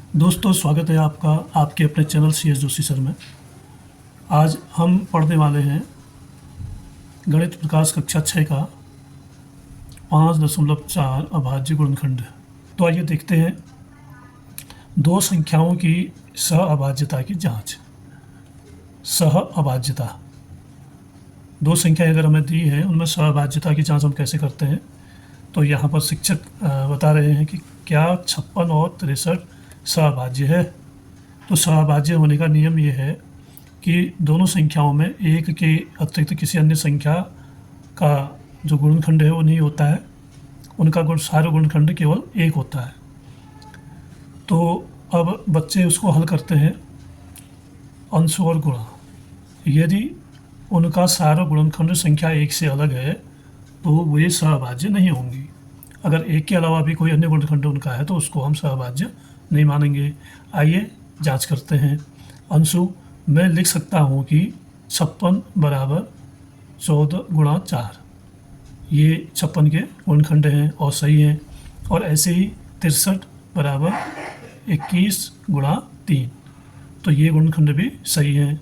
दोस्तों, स्वागत है आपका आपके अपने channel C S Joshi sir में। आज हम पढ़ने वाले हैं गणित प्रकाश कक्षा 6 का 5.4 अभाज्य गुणनखंड। तो आइए देखते हैं दो संख्याओं की सहअभाज्यता की जांच। सहअभाज्यता, दो संख्याएं अगर हमें दी है उनमें सहअभाज्यता की जांच हम कैसे करते हैं। तो यहाँ पर शिक्षक बता रहे हैं कि क्या 56 और 63 सहअभाज्य है। तो सहअभाज्य होने का नियम ये है कि दोनों संख्याओं में एक के अतिरिक्त किसी अन्य संख्या का जो गुणनखंड है वो नहीं होता है, उनका सारा गुणनखंड केवल एक होता है। तो अब बच्चे उसको हल करते हैं अंश और गुणा। यदि उनका सारा गुणनखंड संख्या एक से अलग है तो वे सहअभाज्य नहीं होंगी। अगर एक के अलावा भी कोई अन्य गुणनखंड उनका है तो उसको हम सहअभाज्य नहीं मानेंगे। आइए जांच करते हैं। अंशु, मैं लिख सकता हूँ कि 56 बराबर 14 गुणा 4, ये 56 के गुणनखंड हैं और सही हैं। और ऐसे ही 63 बराबर 21 गुणा 3, तो ये गुणनखंड भी सही हैं।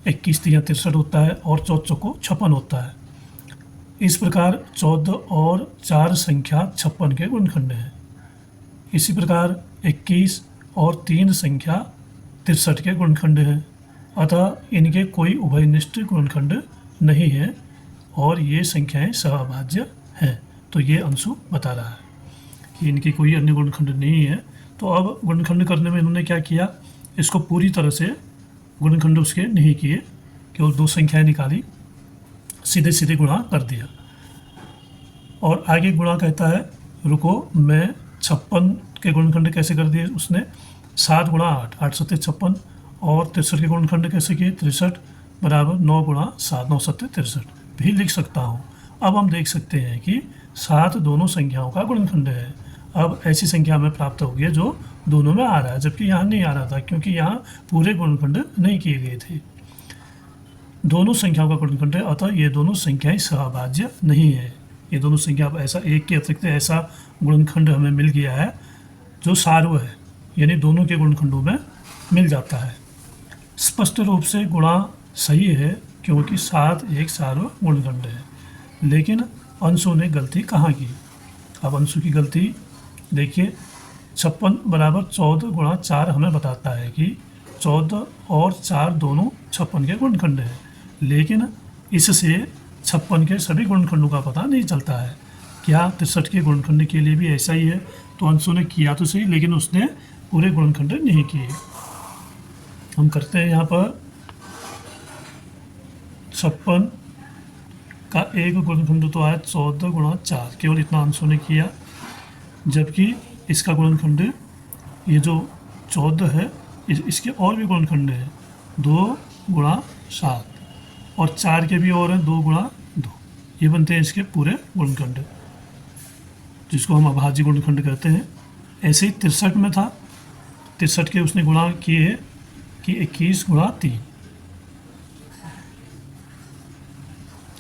21 3 63 होता है और 14 को 56 होता है। इस प्रकार 14 और 4 संख्या 56 के गुणनखंड हैं। इसी प्रकार 21 और 3 संख्या 63 के गुणनखंड हैं। अतः इनके कोई उभयनिष्ठ गुणनखंड नहीं है और ये संख्याएं सहअभाज्य हैं। तो ये अंशु बता रहा है कि इनकी कोई अन्य गुणनखंड नहीं है। तो अब गुणनखंड करने में इन्होंने क्या किया, इसको पूरी तरह से गुणनखंड उसके नहीं किए, केवल दो संख्याएं निकाली, सीधे सीधे गुणा कर दिया। और आगे गुणा कहता है, रुको, मैं 56 के गुणनखंड कैसे कर दिए उसने, 7 गुणा 8, 8 सत्ते 56, और 63 के गुणनखंड कैसे किए, 63 बराबर 9 गुणा 7, 9 सत्ते 63 भी लिख सकता हूँ। अब हम देख सकते हैं कि 7 दोनों संख्याओं का गुणनखंड है। अब ऐसी संख्या हमें प्राप्त होगी जो दोनों में आ रहा है, जबकि यहाँ नहीं आ रहा था क्योंकि यहाँ पूरे गुणनखंड नहीं किए गए थे। दोनों संख्याओं का गुणनखंड है, अतः ये दोनों संख्याएं सहअभाज्य नहीं है। ये दोनों संख्या, अब ऐसा एक के अतिरिक्त ऐसा गुणनखंड हमें मिल गया है जो सार्व है, यानी दोनों के गुणनखंडों में मिल जाता है। स्पष्ट रूप से गुणा सही है क्योंकि 7 एक सार्व गुणनखंड है। लेकिन अंशु ने गलती कहाँ की। अब अंशु की गलती देखिए, 56 बराबर 14 गुणा 4 हमें बताता है कि 14 और 4 दोनों 56 के गुणनखंड हैं, लेकिन इससे 56 के सभी गुणनखंडों का पता नहीं चलता है। क्या 63 के गुणनखंड के लिए भी ऐसा ही है। तो अंशु ने किया तो सही, लेकिन उसने पूरे गुणनखंड नहीं किए। हम करते हैं यहाँ पर 56 का एक गुणनखंड तो आया 14 गुणा 4, केवल इतना अंशु ने किया, जबकि इसका गुणनखंड ये जो 14 है इसके और भी गुणनखंड है, 2 गुणा 7, और 4 के भी और हैं, 2 गुणा 2, ये बनते हैं इसके पूरे गुणनखंड, जिसको हम अभाज्य गुणनखंड कहते हैं। ऐसे ही 63 में था, 63 के उसने गुणा किए हैं कि 21 गुणा 3,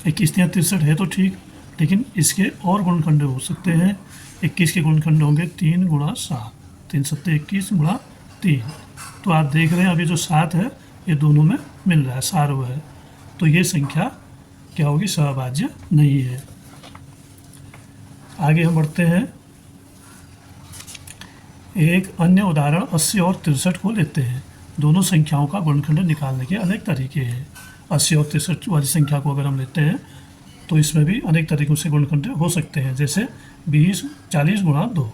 21 3 63 है तो ठीक, लेकिन इसके और गुणनखंड हो सकते हैं। 21 के गुणनखंड होंगे 3 गुणा 7, 3 सत्ते 21 गुणा 3। तो आप देख रहे हैं अभी जो 7 है ये दोनों में मिल रहा है, सार्व है। तो ये संख्या क्या होगी, सहअभाज्य नहीं है। आगे हम बढ़ते हैं। एक अन्य उदाहरण 80 और 63 को लेते हैं। दोनों संख्याओं का गुणनखंड निकालने के अनेक तरीके हैं। 80 और 63 वाली संख्या को अगर हम लेते हैं तो इसमें भी अनेक तरीकों से गुणनखंड हो सकते हैं, जैसे 40 गुणा 2,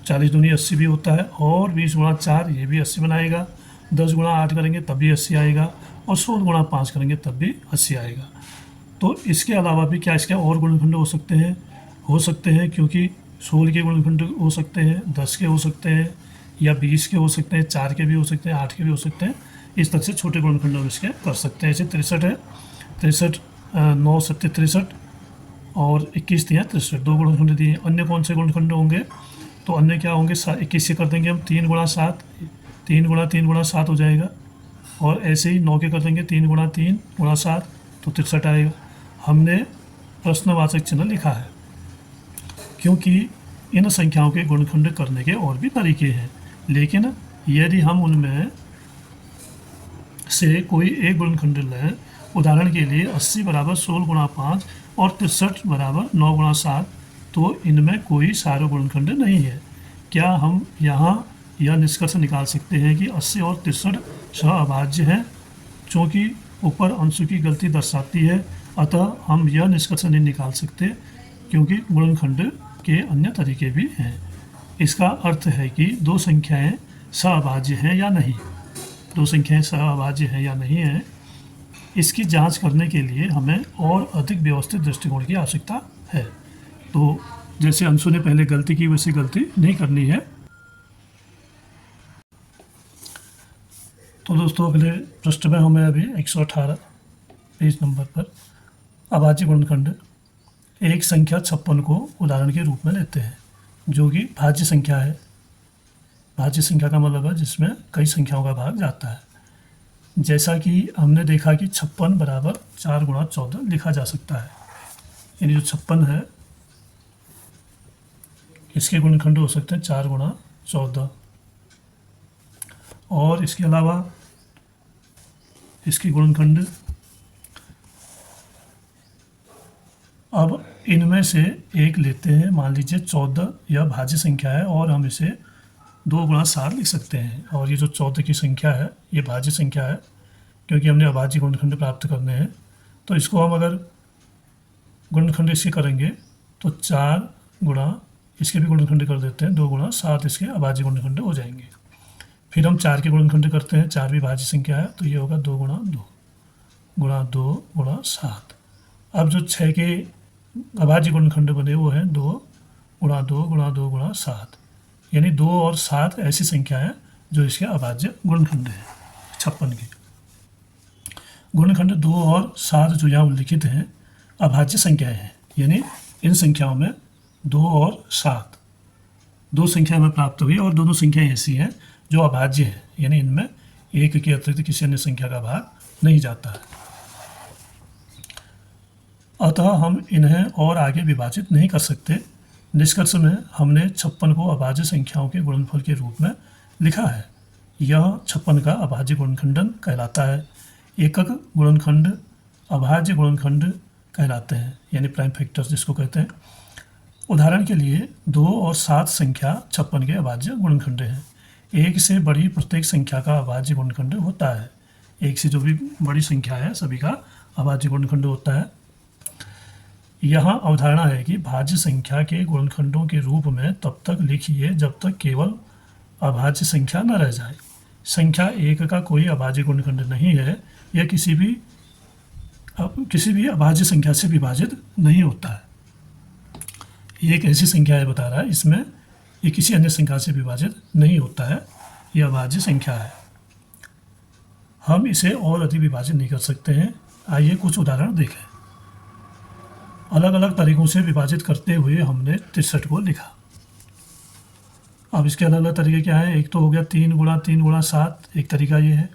40 दूनी 80 भी होता है, और 20 गुणा 4 ये भी 80 बनाएगा, 10 गुणा 8 करेंगे तब भी 80 आएगा, और 16 गुणा 5 करेंगे तब भी 80 आएगा। तो इसके अलावा भी क्या इसके और गुणनखंड हो सकते हैं क्योंकि 16 के गुणनखंड हो सकते हैं, 10 के हो सकते हैं, या 20 के हो सकते हैं, 4 के भी हो सकते हैं, 8 के भी हो सकते हैं। इस तरह से छोटे गुणनखंड हम इसके कर सकते हैं। ऐसे 63 है, 63 9 सत्ते 63 और 21 दिया 63, 2 गुणनखंड दिए। अन्य कौन से गुणनखंड होंगे, तो अन्य क्या होंगे, 21 से कर देंगे हम 3 गुणा 7, 3 गुणा 3 गुणा 7 हो जाएगा, और ऐसे ही 9 के कर देंगे 3 गुणा 3 गुणा 7, तो 63 आएगा। हमने प्रश्नवाचक चिन्ह लिखा है क्योंकि इन संख्याओं के गुणनखंड करने के और भी तरीके हैं। लेकिन यदि हम उनमें से कोई एक गुणनखंड लें, उदाहरण के लिए 80 बराबर 16 गुणा 5 और 63 बराबर 9 गुणा 7, तो इनमें कोई सारो गुणनखंड नहीं है। क्या हम यहाँ यह निष्कर्ष निकाल सकते हैं कि 80 और 63 सहअभाज्य हैं? चूँकि ऊपर अंशों की गलती दर्शाती है, अतः हम यह निष्कर्ष नहीं निकाल सकते, क्योंकि गुणनखंड के अन्य तरीके भी हैं। इसका अर्थ है कि दो संख्याएं सहअभाज्य हैं या नहीं। दो संख्याएं सहअभाज्य हैं या नहीं है, इसकी जांच करने के लिए हमें और अधिक व्यवस्थित दृष्टिकोण की आवश्यकता है। तो जैसे अंशु ने पहले गलती की, वैसी गलती नहीं करनी है। तो दोस्तों, अगले पृष्ठ में हमें अभी 118 पेज नंबर पर अभाज्य गुणनखंड एक संख्या 56 को उदाहरण के रूप में लेते हैं, जो कि भाज्य संख्या है। भाज्य संख्या का मतलब है जिसमें कई संख्याओं का भाग जाता है। जैसा कि हमने देखा कि 56 बराबर 4 गुणा 14 लिखा जा सकता है। यानी जो 56 है, इसके गुणनखंड हो सकते हैं 4 गुणा 14, और इसके अलावा इसकी गुणनखंड, अब इनमें से एक लेते हैं। मान लीजिए 14 यह भाज्य संख्या है और हम इसे 2 गुणा 7 लिख सकते हैं, और ये जो 14 की संख्या है ये भाज्य संख्या है, क्योंकि हमने अभाज्य गुणनखंड प्राप्त करने हैं। तो इसको हम अगर गुणनखंड इसके करेंगे तो 4 गुणा, इसके भी गुणनखंड कर देते हैं 2 गुणा 7, इसके अभाज्य गुणनखंड हो जाएंगे। फिर हम 4 के गुणनखंड करते हैं, 4 भी भाज्य संख्या है, तो ये होगा 2 गुणा 2 गुणा 2 गुणा 7। अब जो 6 के अभाज्य गुणनखंड बने वो हैं 2 गुणा 2 गुणा 2 गुणा 7, यानी 2 और 7 ऐसी संख्या है जो इसके अभाज्य गुणनखंड है 56 के। गुणनखंड 2 और 7 जो यहाँ उल्लिखित हैं अभाज्य संख्याएं हैं, यानी इन संख्याओं में 2 और 7 दो संख्या हमें प्राप्त हुई, और दोनों संख्याएं ऐसी हैं जो अभाज्य है, यानी इनमें एक के अतिरिक्त किसी अन्य संख्या का भाग नहीं जाता है। अतः हम इन्हें और आगे विभाजित नहीं कर सकते। निष्कर्ष में हमने 56 को अभाज्य संख्याओं के गुणनफल के रूप में लिखा है। यह 56 का अभाज्य गुणनखंडन कहलाता है। एकक गुणनखंड अभाज्य गुणनखंड कहलाते हैं, यानी प्राइम फैक्टर्स जिसको कहते हैं। उदाहरण के लिए 2 और 7 संख्या 56 के अभाज्य गुणनखंड हैं। एक से बड़ी प्रत्येक संख्या का अभाज्य गुणनखंड होता है। एक से जो भी बड़ी संख्या है सभी का अभाज्य गुणनखंड होता है। यहाँ अवधारणा है कि भाज्य संख्या के गुणनखंडों के रूप में तब तक लिखिए जब तक केवल अभाज्य संख्या न रह जाए। संख्या 1 का कोई अभाज्य गुणनखंड नहीं है, यह किसी भी अभाज्य संख्या से विभाजित नहीं होता है। ये एक ऐसी संख्या है बता रहा है, इसमें ये किसी अन्य संख्या से विभाजित नहीं होता है, यह अभाज्य संख्या है। हम इसे और अधिक विभाजित नहीं कर सकते हैं। आइए कुछ उदाहरण देखें। अलग अलग तरीकों से विभाजित करते हुए हमने 63 को लिखा। अब इसके अलग अलग तरीके क्या है? एक तो हो गया 3 गुणा 3 गुणा 7, एक तरीका ये है,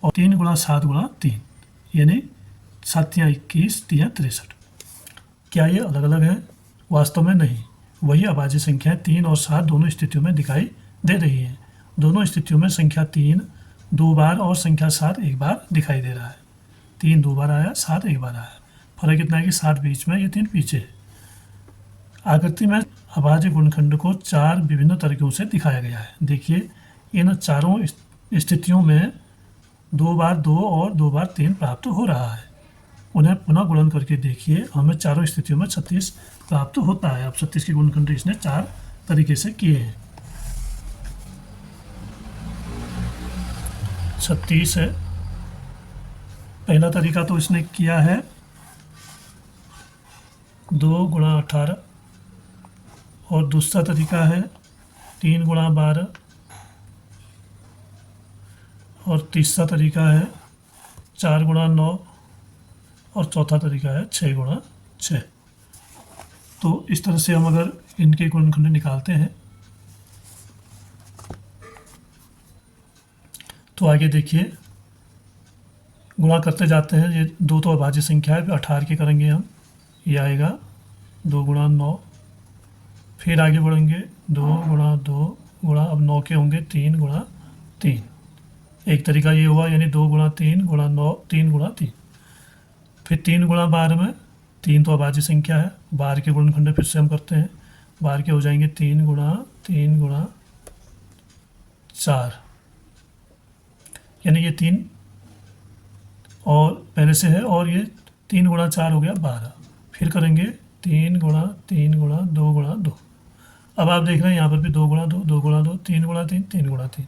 और 3 गुणा 7 गुणा 3, यानी 7 या 21 3 या 63। क्या ये अलग अलग हैं? वास्तव में नहीं। वही अभाज्य संख्याएं 3 और 7 दोनों स्थितियों में दिखाई दे रही हैं। दोनों स्थितियों में संख्या 3 2 बार और संख्या 7 1 बार दिखाई दे रहा है। 3 2 बार आया, 7 1 बार आया। फर्क इतना है कि 7 बीच में, ये 3 पीछे है। आकृति में अभाज्य गुणनखंड को 4 विभिन्न तरीकों से दिखाया गया है। देखिए, इन चारों स्थितियों में 2 बार 2 और 2 बार 3 प्राप्त हो रहा है। उन्हें पुनः गुणन करके देखिए, हमें चारों स्थितियों में 36 प्राप्त होता है। अब 36 के गुणनखंड इसने 4 तरीके से किए हैं। 36 है पहला तरीका, तो इसने किया है 2 गुणा 18, और दूसरा तरीका है 3 गुणा 12, और तीसरा तरीका है 4 गुणा 9, और चौथा तरीका है 6 गुणा 6। तो इस तरह से हम अगर इनके गुणनखंड निकालते हैं तो आगे देखिए, गुणा करते जाते हैं। ये 2 तो अभाज्य संख्या है, 18 के करेंगे हम, ये आएगा 2 गुणा 9। फिर आगे बढ़ेंगे 2 गुणा 2 गुणा, अब 9 के होंगे 3 गुणा 3। एक तरीका ये हुआ, यानी 2 गुणा 3 गुणा 9, 3 गुणा 3। फिर 3 गुणा 12 में, 3 तो अभाज्य संख्या है, 12 के गुणनखंड फिर से हम करते हैं। 12 के हो जाएंगे 3 गुणा 4, यानी ये 3 और पहले से है, और ये 3 गुणा 4 हो गया 12। फिर करेंगे 3 गुणा 2 गुणा 2। अब आप देख रहे हैं यहाँ पर भी 2 गुणा 2, 2 गुणा 2, 3 गुणा 3, 3 गुणा 3।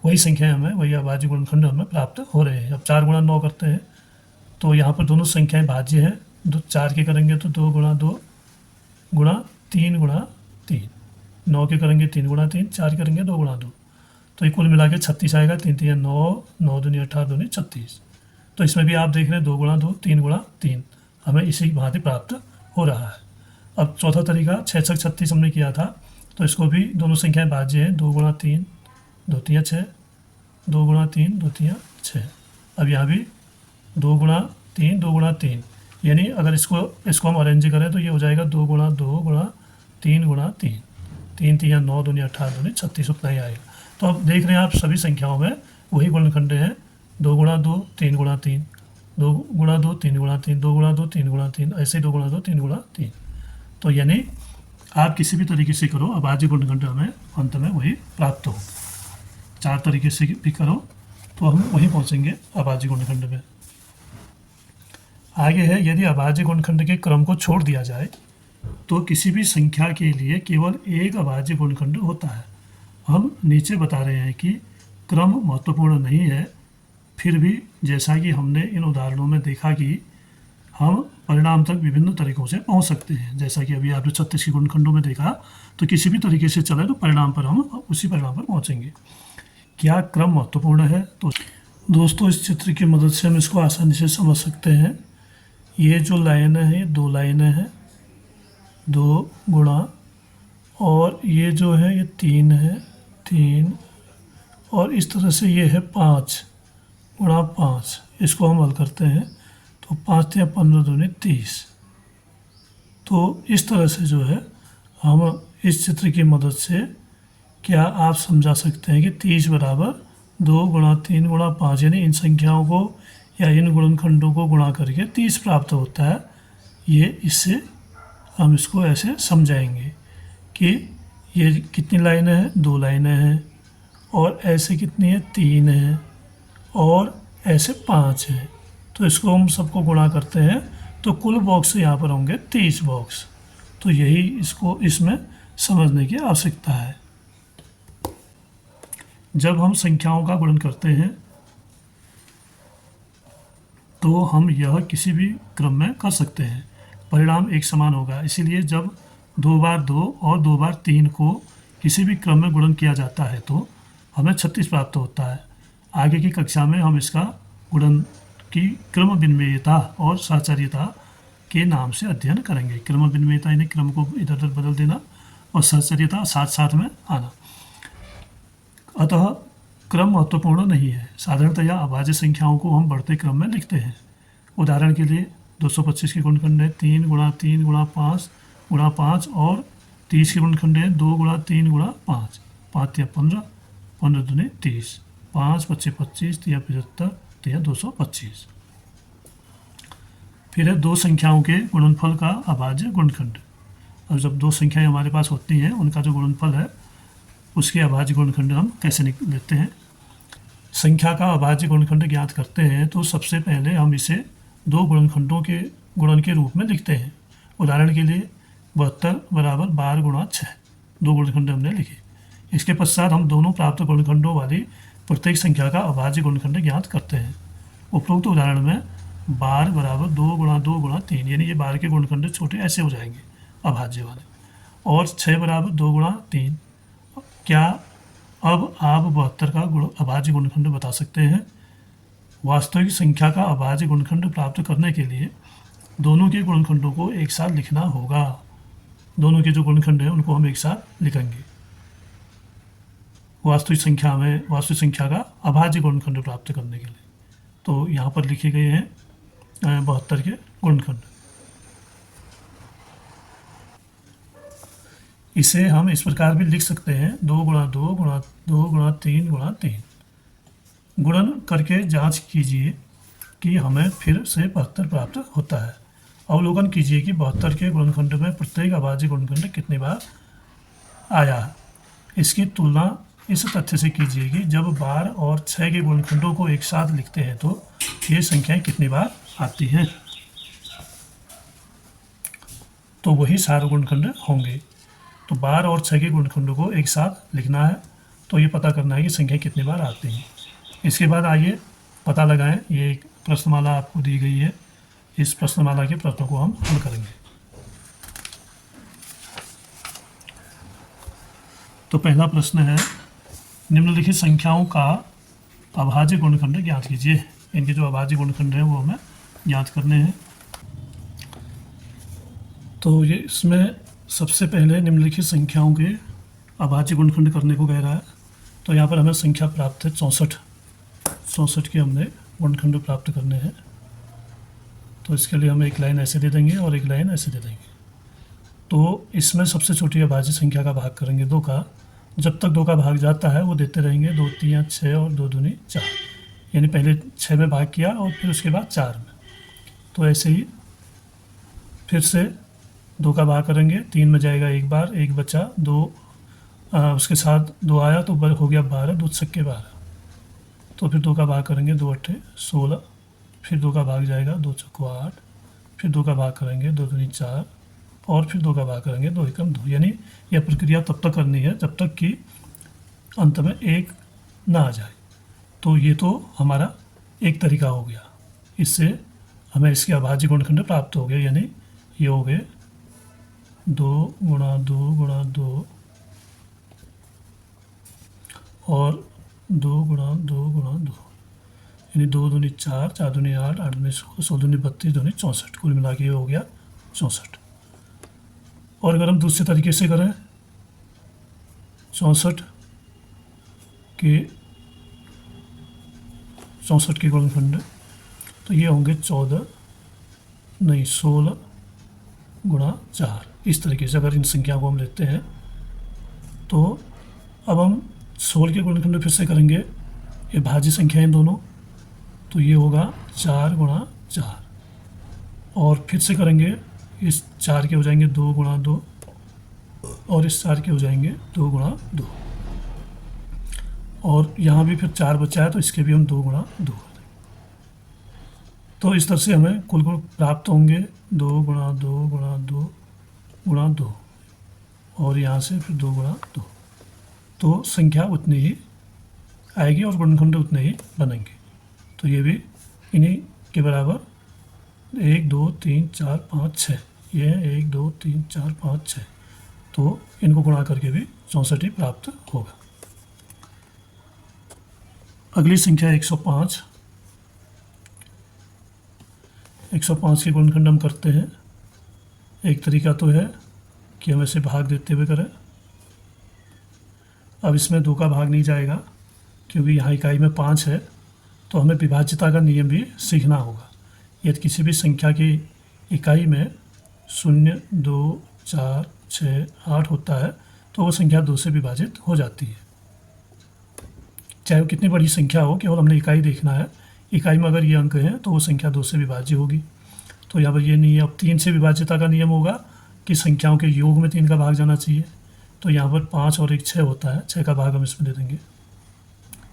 वही संख्या हमें, वही अभाज्य गुणनखंड हमें प्राप्त हो रहे हैं। अब 4 गुणा 9 करते हैं तो यहाँ पर दोनों संख्याएं भाज्य हैं। 4 के करेंगे तो 2 गुणा 2 गुणा 3 गुणा 3। 9 के करेंगे 3 गुणा 3, 4 करेंगे 2 गुणा 2, तो ये कुल मिला के 36 आएगा। 3 3 9, 9 दूनी 18, दूनी 36। तो इसमें भी आप देख रहे हैं 2 गुणा 2, 3 गुणा 3 हमें इसी भांति प्राप्त हो रहा है। अब चौथा तरीका 6 6 36 हमने किया था, तो इसको भी दोनों संख्याएं भाज्य हैं। 2 गुणा 3 2 3 6, 2 गुणा 3 2 3 6। अब यहाँ भी 2 गुणा 3 2 गुणा 3, यानी अगर इसको हम अरेंज करें तो ये हो जाएगा 2 गुणा 2 गुणा 3 गुणा 3। 3 3 9 दूनी 18, दूनी 36, उतना ही आएगा। तो अब देख रहे हैं आप सभी संख्याओं में वही गुणनखंड हैं। 2 गुणा 2 3 गुणा 3, 2 गुणा 2 3 गुणा 3, 2 गुणा 2 3 गुणा 3, ऐसे 2 गुणा 2 3 गुणा 3। तो यानी आप किसी भी तरीके से करो, अभाज्य गुणनखंड हमें अंत में वही प्राप्त हो। 4 तरीके से भी करो तो हम वहीं पहुंचेंगे अभाज्य गुणनखंड में। आगे है, यदि अभाज्य गुणनखंड के क्रम को छोड़ दिया जाए तो किसी भी संख्या के लिए केवल एक अभाज्य गुणनखंड होता है। हम नीचे बता रहे हैं कि क्रम महत्वपूर्ण नहीं है, फिर भी जैसा कि हमने इन उदाहरणों में देखा कि हम परिणाम तक विभिन्न तरीकों से पहुंच सकते हैं। जैसा कि अभी आपने 36 के गुणनखंडों में देखा, तो किसी भी तरीके से चले तो परिणाम पर हम उसी परिणाम पर पहुंचेंगे। क्या क्रम महत्वपूर्ण है? तो दोस्तों इस चित्र की मदद से हम इसको आसानी से समझ सकते हैं। ये जो लाइनें हैं, 2 लाइनें हैं, 2 गुणा, और ये जो है ये 3 है, 3, और इस तरह से ये है 5 गुणा 5। इसको हम हल करते हैं तो 5 या 15 दूनी 30। तो इस तरह से जो है हम इस चित्र की मदद से क्या आप समझा सकते हैं कि 30 बराबर 2 गुणा 3 गुणा 5, यानी इन संख्याओं को या इन गुणनखंडों को गुणा करके 30 प्राप्त होता है। ये इससे हम इसको ऐसे समझाएंगे कि ये कितनी लाइनें हैं, 2 लाइनें हैं, और ऐसे कितनी है, 3 है, और ऐसे 5 है। तो इसको हम सबको गुणा करते हैं तो कुल बॉक्स यहाँ पर होंगे 30 बॉक्स। तो यही इसको इसमें समझने की आवश्यकता है। जब हम संख्याओं का गुणन करते हैं तो हम यह किसी भी क्रम में कर सकते हैं, परिणाम एक समान होगा। इसीलिए जब 2 बार 2 और 2 बार 3 को किसी भी क्रम में गुणन किया जाता है तो हमें 36 प्राप्त होता है। आगे की कक्षा में हम इसका गुणन की क्रम विनिमेयता और सहचर्यता के नाम से अध्ययन करेंगे। क्रम विनिमेयता यानी क्रम को इधर उधर बदल देना, और सहचर्यता साथ साथ में आना। अतः क्रम महत्वपूर्ण नहीं है। साधारणतया अभाज्य संख्याओं को हम बढ़ते क्रम में लिखते हैं। उदाहरण के लिए 225 के गुणनखंड है 3 गुणा 3 गुणा 5 गुणा 5, और 30 के गुणनखंड है 2 गुणा 3 गुणा 5। 5 या 15, 15 दूनी 30, 5 25 25, 3 75, 3 225। फिर है 2 संख्याओं के गुणनफल का अभाज्य गुणनखंड। अब जब 2 संख्याएं हमारे पास होती हैं, उनका जो गुणनफल है उसके अभाज्य गुणनखंड हम कैसे लेते हैं। संख्या का अभाज्य गुणनखंड ज्ञात करते हैं तो सबसे पहले हम इसे 2 गुणनखंडों के गुणन के रूप में लिखते हैं। उदाहरण के लिए 72 बराबर 12 गुणा 6, 2 गुणनखंड हमने लिखे। इसके पश्चात हम दोनों प्राप्त गुणनखंडों वाली प्रत्येक संख्या का अभाज्य गुणनखंड ज्ञात करते हैं। उपरोक्त उदाहरण में 12 बराबर 2 गुणा 2 गुणा 3, यानी ये 12 के गुणनखंड छोटे ऐसे हो जाएंगे अभाज्य वाले, और 6 बराबर 2 गुणा 3। क्या अब आप 72 का अभाज्य गुणनखंड बता सकते हैं? वास्तविक संख्या का अभाज्य गुणनखंड प्राप्त करने के लिए दोनों के गुणनखंडों को एक साथ लिखना होगा। दोनों के जो गुणनखंड हैं उनको हम एक साथ लिखेंगे वास्तविक संख्या का अभाज्य गुणनखंड प्राप्त करने के लिए। तो यहाँ पर लिखे गए हैं 72 के गुणनखंड। इसे हम इस प्रकार भी लिख सकते हैं 2 गुणा 2 गुणा 2 गुणा 3 गुणा 3। गुणन करके जांच कीजिए कि हमें फिर से 72 प्राप्त होता है। अवलोकन कीजिए कि 72 के गुणनखंड में प्रत्येक अभाज्य गुणनखंड कितनी बार आया है। इसकी तुलना इस तथ्य से कीजिए कि जब 12 और 6 के गुणनखंडों को एक साथ लिखते हैं तो ये संख्याएं कितनी बार आती हैं। तो वही सारे गुणनखंड होंगे। तो 12 और 6 के गुणनखंडों को एक साथ लिखना है, तो ये पता करना है कि संख्या कितनी बार आती हैं। इसके बाद आइए पता लगाएं। ये एक प्रश्नमाला आपको दी गई है, इस प्रश्नमाला के प्रश्नों को हम हल करेंगे। तो पहला प्रश्न है, निम्नलिखित संख्याओं का अभाज्य गुणनखंड ज्ञात कीजिए। इनके जो अभाज्य गुणनखंड हैं वो हमें ज्ञात करने हैं। तो ये इसमें सबसे पहले निम्नलिखित संख्याओं के अभाज्य गुणनखंड करने को कह रहा है। तो यहाँ पर हमें संख्या प्राप्त है 64 के हमने गुणनखंड प्राप्त करने हैं। तो इसके लिए हम एक लाइन ऐसे दे देंगे और एक लाइन ऐसे दे देंगे। तो इसमें सबसे छोटी अभाज्य संख्या का भाग करेंगे 2 का। जब तक 2 का भाग जाता है वो देते रहेंगे 2 3 6 और 2 दूनी 4, यानी पहले 6 में भाग किया और फिर उसके बाद 4 में। तो ऐसे ही फिर से 2 का भाग करेंगे, 3 में जाएगा एक बार, एक बचा 2, उसके साथ 2 आया तो हो गया 12, 2 छक्के 12। तो फिर 2 का भाग करेंगे, 2 अट्ठे 16, फिर 2 का भाग जाएगा 2 चौको 8, फिर 2 का भाग करेंगे 2 दूनी 4 और फिर 2 का भाग करेंगे 2 एकम 2। यानी यह प्रक्रिया तब तक करनी है जब तक कि अंत में 1 ना आ जाए। तो ये तो हमारा एक तरीका हो गया, इससे हमें इसके अभाज्य गुणनखंड प्राप्त हो गए। यानी ये हो गए 2 गुणा 2 गुणा 2 और 2 गुणा 2 गुणा 2, यानी 2 दूनी 4, 4 दूनी 8, 8 दूनी 16, 16 दूनी 32, दूनी 64। कुल मिला के ये हो गया 64। और अगर हम दूसरे तरीके से करें 64 के गुणनखंड, तो ये होंगे 16 गुणा 4। इस तरीके से अगर इन संख्या को हम लेते हैं तो अब हम 16 के गुणनखंड फिर से करेंगे। ये भाज्य संख्या हैं दोनों, तो ये होगा 4 गुणा 4। और फिर से करेंगे, इस 4 के हो जाएंगे 2 गुणा 2 और इस 4 के हो जाएंगे 2 गुणा 2। और यहाँ भी फिर 4 बचा है तो इसके भी हम 2 गुणा 2 कर देंगे। तो इस तरह से हमें कुल गुण प्राप्त होंगे 2 गुणा 2 गुणा 2 गुणा 2 और यहाँ से फिर 2 गुणा 2। तो संख्या उतनी ही आएगी और गुणनखंड उतने ही बनेंगे। तो ये भी इन्हीं के बराबर 1 2 3 4 5 6, ये है 1 2 3 4 5 6। तो इनको गुणा करके भी 64 ही प्राप्त होगा। अगली संख्या 105। 105 के गुणनखंड हम करते हैं। एक तरीका तो है कि हम ऐसे भाग देते हुए करें। अब इसमें 2 का भाग नहीं जाएगा क्योंकि यहाँ इकाई में 5 है, तो हमें विभाज्यता का नियम भी सीखना होगा। यदि किसी भी संख्या की इकाई में 0 2 4 6 8 होता है तो वो संख्या 2 से विभाजित हो जाती है, चाहे वो कितनी बड़ी संख्या हो। केवल हमने इकाई देखना है। इकाई में अगर ये अंक हैं तो वो संख्या 2 से विभाज्य होगी। तो यहाँ पर ये नहीं है। अब 3 से विभाज्यता का नियम होगा कि संख्याओं के योग में 3 का भाग जाना चाहिए। तो यहाँ पर 5 और 1 6 होता है, 6 का भाग हम इसमें दे देंगे,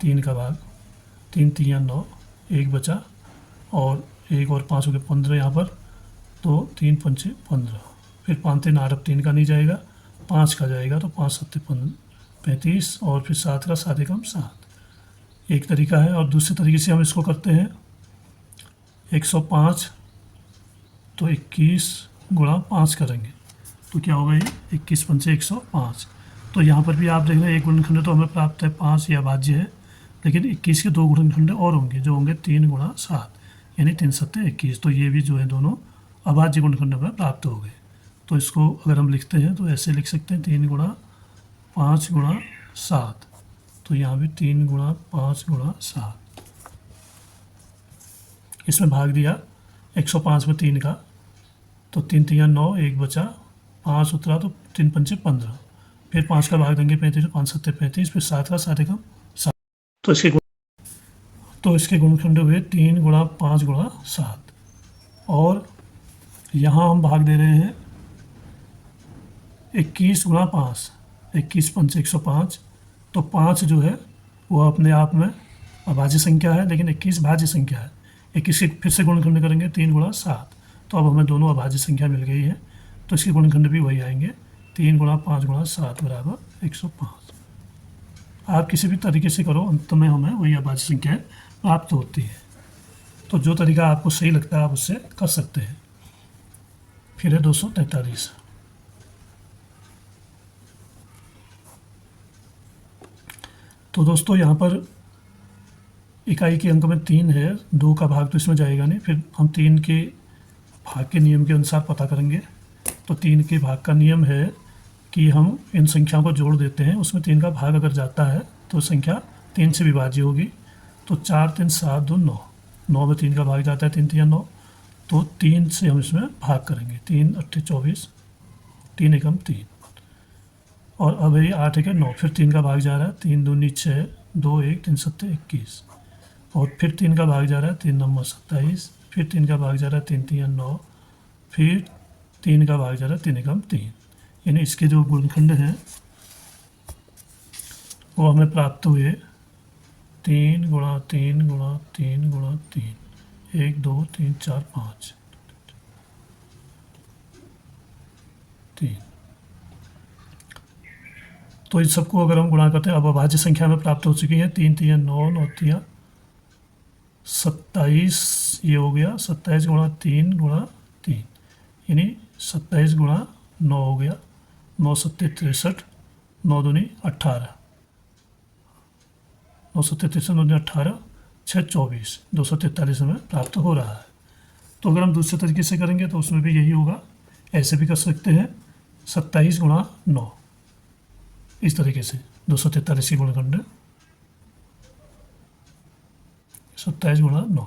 3 का भाग, 3 3 9, 1 बचा और 1 और 5 हो गए 15 यहाँ पर। तो 3 5 15, फिर 5 3 8, अब 3 का नहीं जाएगा, 5 का जाएगा। तो 5 7 35 और फिर 7 का 7 एकम 7। एक तरीका है। और दूसरे तरीके से हम इसको करते हैं 105, तो 21 गुणा 5 करेंगे तो क्या होगा, ये 21 पंचे 105। तो यहाँ पर भी आप देख रहे हैं एक गुणनखंड तो हमें प्राप्त है 5, या भाज्य है, लेकिन 21 के 2 गुणनखंड और होंगे जो होंगे 3 गुणा 7, यानी 3 7 21। तो ये भी जो है दोनों अभाज्य गुणनखंड हमें प्राप्त हो गए। तो इसको अगर हम लिखते हैं तो ऐसे लिख सकते हैं 3 गुणा 5 गुणा 7। तो यहाँ भी 3 गुणा 5 गुणा 7। इसमें भाग दिया 105 में 3 का, तो 3 3 9, 1 बचा, 5 उतरा तो 3 पंचे 15। फिर 5 का भाग देंगे 35 में, 5 सत्ते 35, फिर 7 का 7 एकम 7। तो इसके गुणनखंड हुए 3 गुणा 5 गुणा 7। और यहाँ हम भाग दे रहे हैं 21 गुणा 5, 21 पंच 105। तो 5 जो है वो अपने आप में अभाज्य संख्या है, लेकिन 21 भाज्य संख्या है। 21 के फिर से गुणनखंड करेंगे 3 गुणा 7। तो अब हमें दोनों अभाज्य संख्या मिल गई है, तो इसके गुणनखंड भी वही आएंगे, 3 गुणा 5 गुणा 7 बराबर 105। आप किसी भी तरीके से करो, अंत में हमें वही अभाज्य संख्या प्राप्त होती है। तो जो तरीका आपको सही लगता है आप उससे कर सकते हैं। फिर है 243। तो दोस्तों यहाँ पर इकाई के अंक में 3 है, 2 का भाग तो इसमें जाएगा नहीं, फिर हम 3 के भाग के नियम के अनुसार पता करेंगे। तो 3 के भाग का नियम है कि हम इन संख्याओं को जोड़ देते हैं, उसमें 3 का भाग अगर जाता है तो संख्या 3 से विभाज्य होगी। तो 4 3 7 2 9, 9 में 3 का भाग जाता है, 3 3 9। तो 3 से हम इसमें भाग करेंगे, 3 8 24, 3 एकम 3। और अब ये 8 एक 9, फिर 3 का भाग जा रहा है, 3 दूनी 6, 2 1 3 7 21। और फिर 3 का भाग जा रहा है, 3 9 27, फिर 3 का भाग जा रहा है, 3 3 9, फिर 3 का भाग जा रहा है, 3 एकम 3। यानी इसके जो गुणनखंड हैं वो हमें प्राप्त हुए 3 गुणा 3 गुणा 3 गुणा 3, 1 2 3 4 5 3। तो इन सबको अगर हम गुणा करते हैं, अब अभाज्य संख्या में प्राप्त हो चुकी है, 3 3 9 9 3 27, ये हो गया 27 गुणा 3 गुणा 3, यानी 27 गुणा 9 हो गया, 9 सत्ते 63, 9 दूनी 18, 9 सत्ते 63 9 दूनी 18, 6 24, 243 हमें प्राप्त हो रहा है। तो अगर हम दूसरे तरीके से करेंगे तो उसमें भी यही होगा, ऐसे भी कर सकते हैं, 27 गुणा 9, इस तरीके से 243 की गुणनखंड 27 गुणा 9,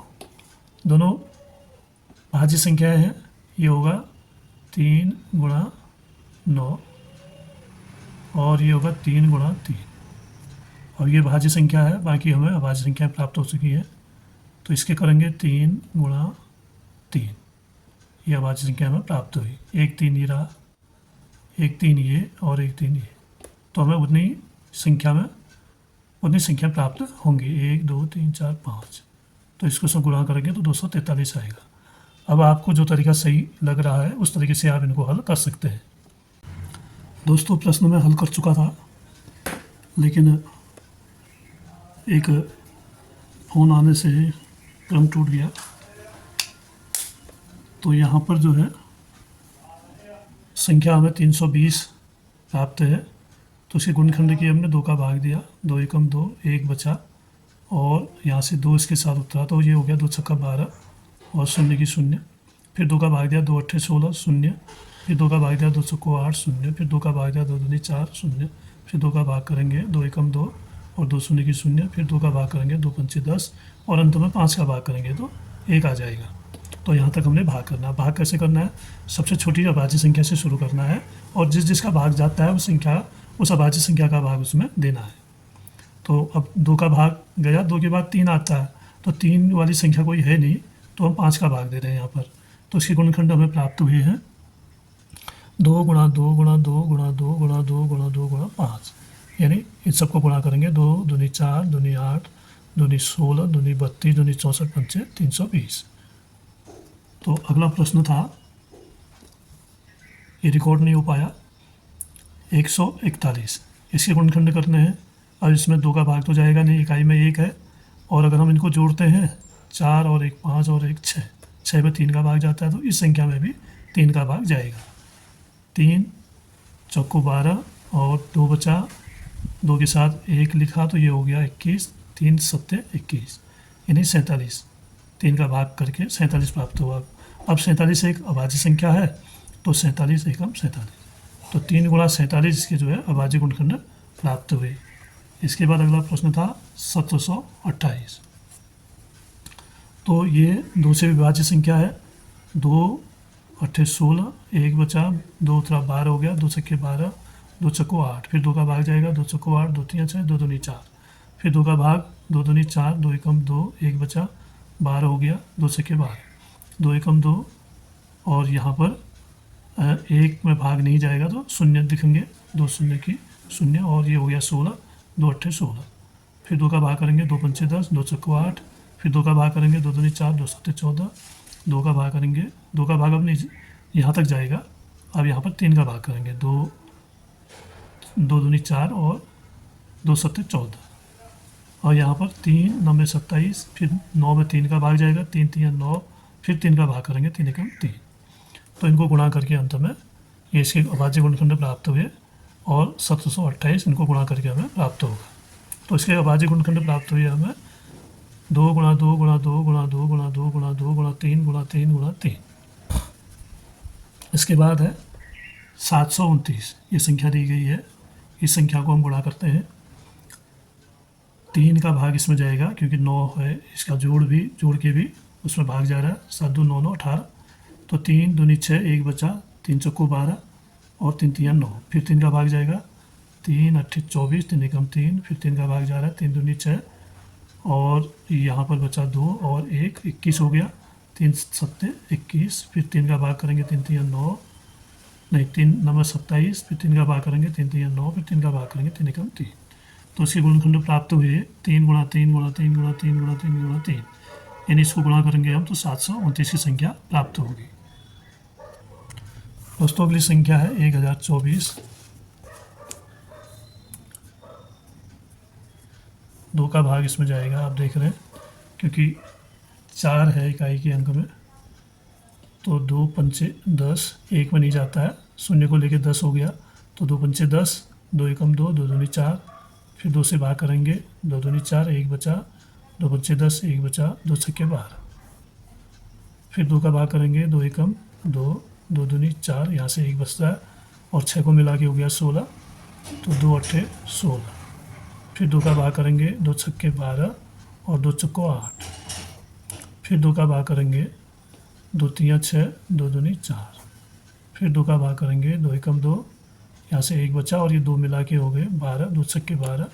दोनों भाज्य संख्याएं हैं। ये होगा 3 गुणा 9 और ये होगा 3 गुणा 3। और ये भाज्य संख्या है, बाकी हमें अभाज्य संख्या प्राप्त हो चुकी है। तो इसके करेंगे 3 गुणा 3, ये अभाज्य संख्या हमें प्राप्त हुई। 1 3 ये रहा, 1 3 ये और 1 3 ये। तो हमें उतनी संख्या प्राप्त होंगी, 1 2 3 4 5। तो इसको सब गुणा करेंगे तो 243 आएगा। अब आपको जो तरीका सही लग रहा है उस तरीके से आप इनको हल कर सकते हैं। दोस्तों प्रश्न मैं हल कर चुका था, लेकिन एक फ़ोन आने से क्रम टूट गया। तो यहाँ पर जो है संख्या हमें 320 प्राप्त है। तो इसके गुणनखंड की हमने 2 का भाग दिया, 2 एकम 2, 1 बचा और यहाँ से 2 इसके साथ उतरा, तो ये हो गया 2 छक्का 12 और 0 की 0। फिर 2 का भाग दिया, 2 अट्ठे 16 0, फिर 2 का भाग दिया, 2 चौको 8 0, फिर 2 का भाग दिया, 2 दूनी 4 0, फिर 2 का भाग करेंगे, 2 एकम 2 और 2 0 की 0, फिर 2 का भाग करेंगे, 2 पंचे 10 और अंत में 5 का भाग करेंगे तो 1 आ जाएगा। तो यहाँ तक हमने भाग करना है। भाग कैसे करना है, सबसे छोटी अभाज्य संख्या से शुरू करना है और जिसका भाग जाता है उस अभाज्य संख्या का भाग उसमें देना है। तो अब 2 का भाग गया, 2 के बाद 3 आता है, तो 3 वाली संख्या कोई है नहीं, तो हम 5 का भाग दे रहे हैं यहाँ पर। तो इसके गुणनखंड हमें प्राप्त हुए हैं 2 गुणा 2 गुणा 2 गुणा 2 गुणा 2 गुणा 2 गुणा 5, यानी इन सबको गुणा करेंगे, 2 दूनी 4 दूनी 8 दूनी 16 दूनी 32 दूनी 64 पंचे 320। तो अगला प्रश्न था, ये रिकॉर्ड नहीं हो पाया, 141, इसके गुणनखंड करने हैं। अब इसमें 2 का भाग तो जाएगा नहीं, इकाई में 1 है, और अगर हम इनको जोड़ते हैं 4 और 1 5 और 1 6, 6 में 3 का भाग जाता है, तो इस संख्या में भी 3 का भाग जाएगा। 3 चौको 12 और 2 बचा, 2 के साथ 1 लिखा तो ये हो गया 21, 3 सत्ते 21, यानी 47। 3 का भाग करके 47 प्राप्त हुआ। अब 47 एक अभाज्य संख्या है, तो 47 एकम 47। तो 3 गुणा 47 इसके जो है अभाज्य गुणनखंड प्राप्त हुए। इसके बाद अगला प्रश्न था 1728। तो ये 2 से विभाज्य संख्या है, 2 अट्ठे 16, 1 बचा, 2 उतरा 12 हो गया, 2 छक्के 12 दो चक्को 8, फिर 2 का भाग जाएगा, 2 चक्को 8, 2 तियाँ 6, 2 दूनी 4, फिर 2 का भाग, 2 दूनी 4, 2 एकम 2, 1 बचा, 12 हो गया, 2 छक्के 12, 2 एकम 2, और यहाँ पर एक में भाग नहीं जाएगा तो शून्य दिखेंगे, 2 शून्य की शून्य, और ये हो गया 16, 2 अट्ठे 16, फिर 2 का भाग करेंगे, 2 पंचे 10, 2 चक्को 8, फिर 2 का भाग करेंगे, 2 दूनी 4, 2 सत्ते 14, 2 का भाग करेंगे, 2 का भाग अब नहीं यहाँ तक जाएगा, अब यहाँ पर 3 का भाग करेंगे, 2 दूनी 4 और 2 सत्ते 14, और यहाँ पर 3 9 में 27, फिर 9 में 3 का भाग जाएगा, 3 तियाँ 9, फिर 3 का भाग करेंगे, 3 एकम 3, तो इनको गुणा करके अंत में ये इसके अभाज्य गुणनखंड प्राप्त हुए, और 728 इनको गुणा करके हमें प्राप्त होगा। तो इसके अभाज्य गुणनखंड प्राप्त हुए हमें 2 गुणा 2 गुणा 2 गुणा 2 गुणा 2 गुणा 2 गुणा 3 गुणा 3 गुणा 3। इसके बाद है 729, ये संख्या दी गई है, इस संख्या को हम गुणा करते हैं, 3 का भाग इसमें जाएगा क्योंकि 9 है, इसका जोड़ के भी उसमें भाग जा रहा है, 7 2 9 9 18, तो 3 दूनी 6, 1 बचा, 3 चौको 12 और 3 तियाँ 9, फिर 3 का भाग जाएगा, 3 अट्ठे 24, 3 एकम 3, फिर 3 का भाग जा रहा है, 3 दूनी 6, और यहाँ पर बचा 2 और 1 21 हो गया, 3 सत्ते 21, फिर 3 का भाग करेंगे, 3 तियाँ 9, नहीं 3 9 27, फिर 3 का भाग करेंगे, 3 तियाँ 9, फिर 3 का भाग करेंगे, 3 एकम 3, तो इसके गुणनखंड प्राप्त हुए 3 गुणा 3 गुणा 3 गुणा 3 गुणा 3 गुणा 3, यानी इसको गुणा करेंगे हम तो 729 की संख्या प्राप्त होगी। दोस्तों अगली संख्या है 1024, 2 का भाग इसमें जाएगा, आप देख रहे हैं क्योंकि 4 है इकाई के अंक में, तो 2 पंचे 10, 1 में नहीं जाता है, शून्य को लेके 10 हो गया, तो 2 पंचे 10, 2 एकम 2, 2 दूनी 4, फिर 2 से भाग करेंगे, 2 दूनी 4, 1 बचा, 2 पंचे 10, 1 बचा, 2 छक्के 12, फिर 2 का भाग करेंगे, 2 एकम 2, 2 दूनी 4, यहाँ से 1 बचता है, और 6 को मिला के हो गया 16, तो 2 अट्ठे 16, फिर 2 का भाग करेंगे, 2 छक्के 12 और 2 चक्को 8, फिर 2 का भाग करेंगे, 2 तियाँ 6, 2 दूनी 4, फिर 2 का भाग करेंगे, 2 एकम 2, यहाँ से 1 बचा, और ये 2 मिला के हो गए 12, 2 छक्के 12,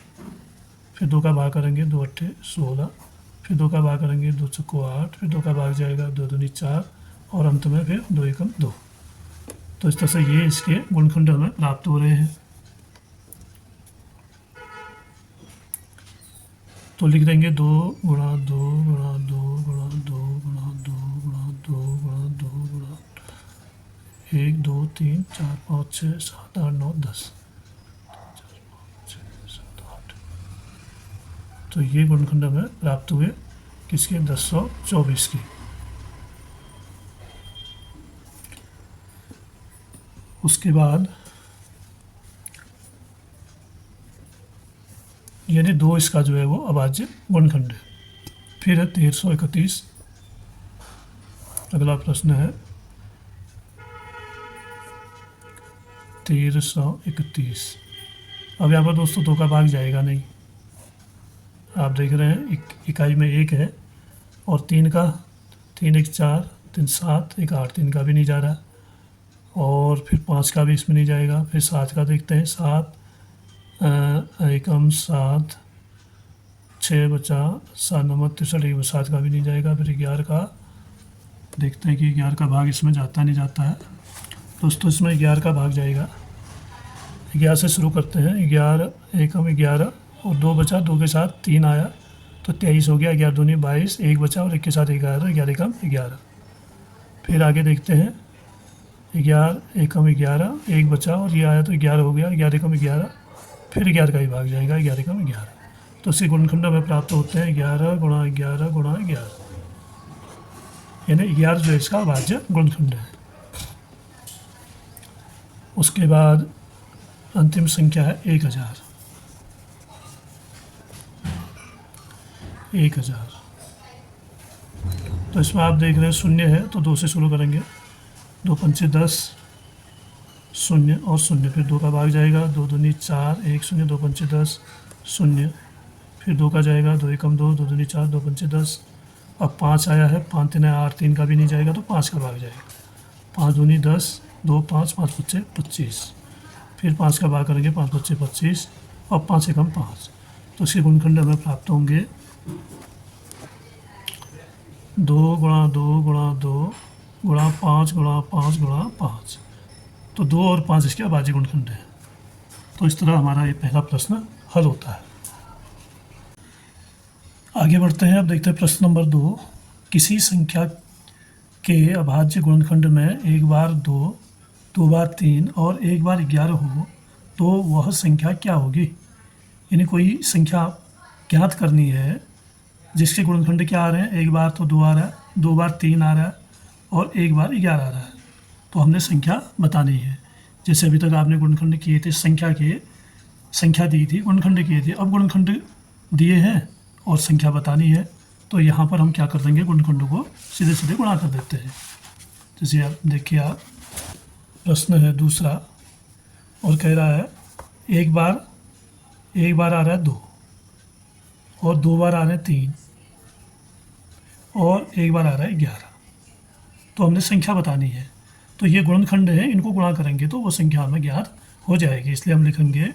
फिर 2 का भाग करेंगे, 2 अट्ठे 16, फिर 2 का भाग करेंगे, 2 चक्को 8, फिर 2 का भाग जाएगा, 2 दूनी 4, और अंत में फिर 2 एकम 2, तो इस तरह से ये इसके गुणनखंड हमें प्राप्त हो रहे हैं। तो लिख देंगे 2 गुणा 2 गुणा 2 गुणा 2 गुणा 2 गुणा 2 गुणा 2 गुणा 1 2 3 4 5 6 7 8 9 10, तो ये गुणनखंड हमें प्राप्त हुए किसके, 1024 की। उसके बाद यानी 2 इसका जो है वो अभाज्य गुणनखंड है। फिर है 1331, अगला प्रश्न है 1331। अब यहाँ पर दोस्तों 2 का भाग जाएगा नहीं, आप देख रहे हैं इकाई में 1 है, और 3 का 3 1 4, 3 7, 1 8, 3 का भी नहीं जा रहा, और फिर 5 का भी इसमें नहीं जाएगा, फिर 7 का देखते हैं, 7 एकम 7, 6 बचा, 7 9 63, 7 का भी नहीं जाएगा, फिर 11 का देखते हैं कि 11 का भाग इसमें जाता नहीं जाता है। दोस्तों इसमें 11 का भाग जाएगा, 11 से शुरू करते हैं, 11 एकम 11, और 2 बचा, 2 के साथ 3 आया तो 23 हो गया, 11 दूनी 22, 1 बचा और 1 के साथ 11, 11 एकम 11। फिर आगे देखते हैं, 11 एकम 11, 1 बचा और ये आया तो 11 हो गया, 11 एकम 11, फिर 11 का ही भाग जाएगा, 11 एकम 11, तो इसके गुणनखंड में प्राप्त होते हैं 11 गुणा 11 गुणा 11, यानी 11 जो है इसका अभाज्य गुणनखंड है। उसके बाद अंतिम संख्या है 1000। 1000 तो इसमें आप देख रहे हैं शून्य है तो 2 से शुरू करेंगे, 2 पंचे 10, शून्य और शून्य, फिर 2 का भाग जाएगा, 2 दूनी 4, 1 शून्य, 2 पंचे 10, शून्य, फिर 2 का जाएगा, 2 एकम 2, 2 दूनी 4, 2 पंचे 10, अब 5 आया है, 5 3 8, 3 का भी नहीं जाएगा तो 5 का भाग जाएगा, 5 दूनी 10, 2 5, 5 बच्चे 25, फिर 5 का भाग करेंगे, 5 बच्चे 25 और 5 एकम 5। तो इसके गुणनखंड हमें प्राप्त होंगे 2 गुणा 2 गुणा 2 गुणा 5 गुणा 5 गुणा 5। तो 2 और 5 इसके अभाज्य गुणनखंड है। तो इस तरह हमारा ये पहला प्रश्न हल होता है। आगे बढ़ते हैं। अब देखते हैं प्रश्न नंबर 2। किसी संख्या के अभाज्य गुणनखंड में एक बार 2, 2 बार 3 और एक बार 11 हो तो वह संख्या क्या होगी। यानी कोई संख्या ज्ञात करनी है जिसके गुणनखंड क्या आ रहे हैं, एक बार तो 2 आ रहा है, 2 बार 3 आ रहा है और एक बार 11 आ रहा है। तो हमने संख्या बतानी है। जैसे अभी तक आपने गुणनखंड किए थे, संख्या दी थी, गुणनखंड किए थे। अब गुणनखंड दिए हैं और संख्या बतानी है। तो यहाँ पर हम क्या कर देंगे, गुणनखंडों को सीधे सीधे गुणा कर देते हैं। जैसे आप देखिए, आप प्रश्न है दूसरा और कह रहा है एक बार आ रहा है 2 और 2 बार आ रहे हैं 3 और एक बार आ रहा है 11। तो हमने संख्या बतानी है। तो ये गुणनखंड है, इनको गुणा करेंगे तो वो संख्या हमें ज्ञात हो जाएगी। इसलिए हम लिखेंगे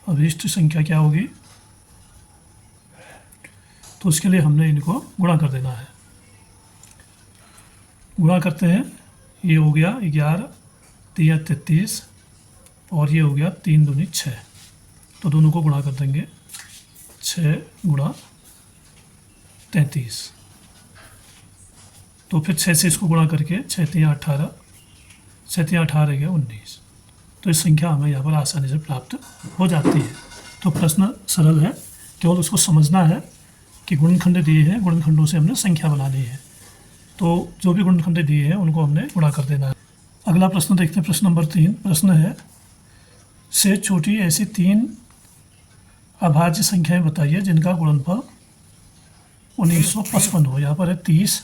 अभिष्ट संख्या क्या होगी। तो उसके लिए हमने इनको गुणा कर देना है। गुणा करते हैं। ये हो गया 11 3 33 और ये हो गया 3 दूनी 6। तो दोनों को गुणा कर देंगे। 6 गुणा 33। तो फिर 6 से इसको गुणा करके 6 3 18, 6 3 18 गया 19। तो इस संख्या हमें यहाँ पर आसानी से प्राप्त हो जाती है। तो प्रश्न सरल है, केवल उसको समझना है कि गुणनखंड दिए हैं, गुणनखंडों से हमने संख्या बनानी है। तो जो भी गुणनखंड दिए हैं उनको हमने गुणा कर देना है। अगला प्रश्न देखते हैं। प्रश्न नंबर 3। प्रश्न है से छोटी ऐसी 3 अभाज्य संख्याएं बताइए जिनका गुणनफल 1955 हो। यहाँ पर है 30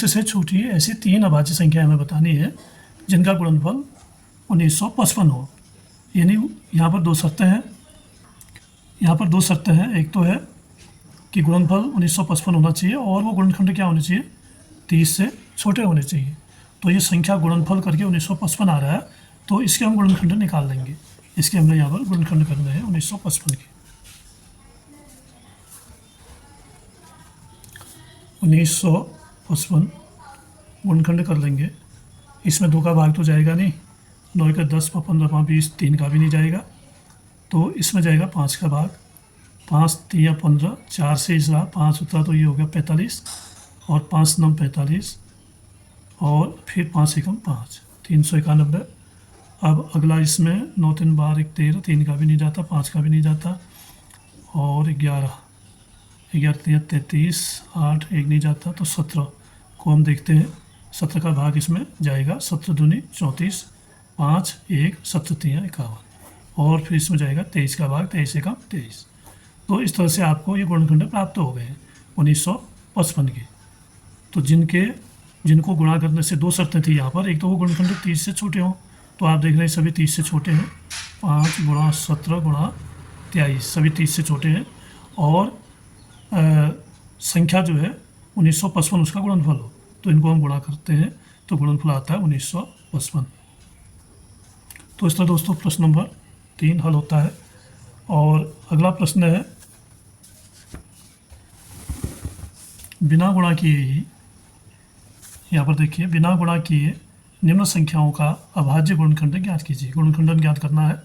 से छोटी ऐसी 3 अभाज्य संख्याएं हमें बतानी है जिनका गुणनफल 1955 हो। यानी यहाँ पर 2 शर्तें हैं। एक तो है कि गुणनफल 1955 होना चाहिए और वो गुणनखंड क्या होने चाहिए, 30 से छोटे होने चाहिए। तो ये संख्या गुणनफल करके 1955 आ रहा है, तो इसके हम गुणनखंड निकाल लेंगे। इसके हमने यहाँ पर गुणनखंड करने हैं 1955 के। 1955 गुणनखंड कर लेंगे। इसमें 2 का भाग तो जाएगा नहीं, 9 का 10 15 5 20, 3 का भी नहीं जाएगा। तो इसमें जाएगा 5 का भाग। 5 3 15, 4 से इसरा 5 उतरा तो ये हो गया 45 और 5 9 45 और फिर 5 एकम 5, 391। अब अगला इसमें 9 3 12 1 13, 3 का भी नहीं जाता, 5 का भी नहीं जाता और 11 3 33, 8 1 नहीं जाता। तो 17 को हम देखते हैं। 17 का भाग इसमें जाएगा, 17 दूनी 34, 5 1 17 3 51 और फिर इसमें जाएगा 23 का भाग, 23 एकम 23। तो इस तरह से आपको ये गुणनखंड प्राप्त हो गए हैं 1955 के। तो जिनको गुणा करने से 2 शर्तें थी यहाँ पर। एक तो वो गुणनखंड 30 से छोटे हों, तो आप देख रहे हैं सभी 30 से छोटे हैं। 5 गुणा 17 गुणा 23 सभी 30 से छोटे हैं और संख्या जो है 1955 उसका गुणनफल हो। तो इनको हम गुणा करते हैं तो गुणनफल आता है 1955। तो इस तरह दोस्तों प्रश्न नंबर 3 हल होता है। और अगला प्रश्न है बिना गुणा किए ही, यहाँ पर देखिए, बिना गुणा किए निम्न संख्याओं का अभाज्य गुणनखंड ज्ञात कीजिए। गुणनखंडन ज्ञात करना है